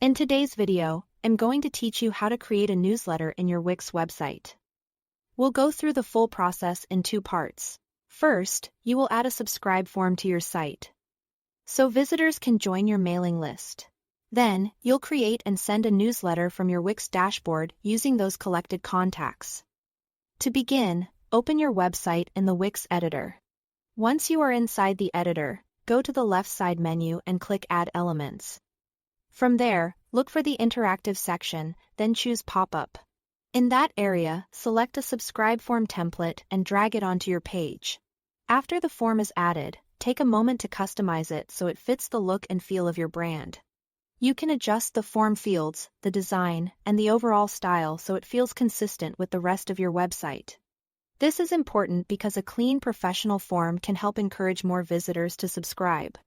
In today's video, I'm going to teach you how to create a newsletter in your Wix website. We'll go through the full process in two parts. First, you will add a subscribe form to your site, so visitors can join your mailing list. Then, you'll create and send a newsletter from your Wix dashboard using those collected contacts. To begin, open your website in the Wix editor. Once you are inside the editor, go to the left side menu and click Add Elements. From there, look for the interactive section, then choose Pop-up. In that area, select a subscribe form template and drag it onto your page. After the form is added, take a moment to customize it so it fits the look and feel of your brand. You can adjust the form fields, the design, and the overall style so it feels consistent with the rest of your website. This is important because a clean professional form can help encourage more visitors to subscribe.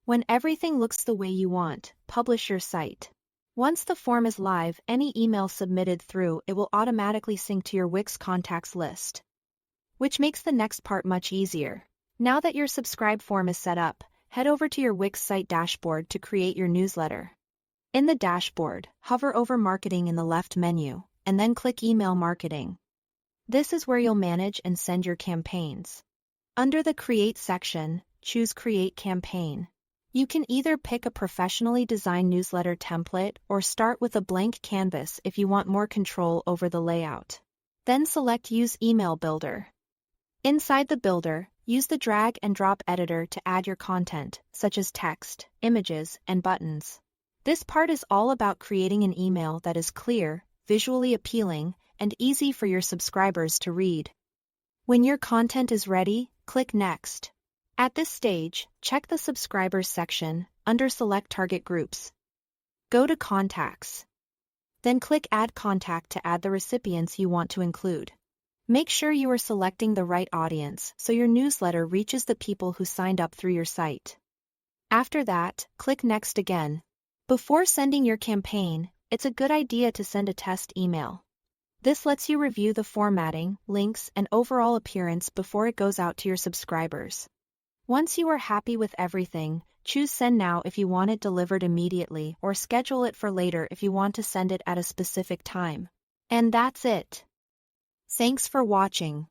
When everything looks the way you want, publish your site. Once the form is live, any email submitted through it will automatically sync to your Wix contacts list, which makes the next part much easier. Now that your subscribe form is set up, head over to your Wix site dashboard to create your newsletter. In the dashboard, hover over Marketing in the left menu, and then click Email Marketing. This is where you'll manage and send your campaigns. Under the Create section, choose Create Campaign. You can either pick a professionally designed newsletter template or start with a blank canvas if you want more control over the layout. Then select Use Email Builder. Inside the builder, use the drag and drop editor to add your content, such as text, images, and buttons. This part is all about creating an email that is clear, visually appealing, and easy for your subscribers to read. When your content is ready, click Next. At this stage, check the Subscribers section under Select Target Groups. Go to Contacts. Then click Add Contact to add the recipients you want to include. Make sure you are selecting the right audience so your newsletter reaches the people who signed up through your site. After that, click Next again. Before sending your campaign, it's a good idea to send a test email. This lets you review the formatting, links, and overall appearance before it goes out to your subscribers. Once you are happy with everything, choose Send Now if you want it delivered immediately or schedule it for later if you want to send it at a specific time. And that's it. Thanks for watching.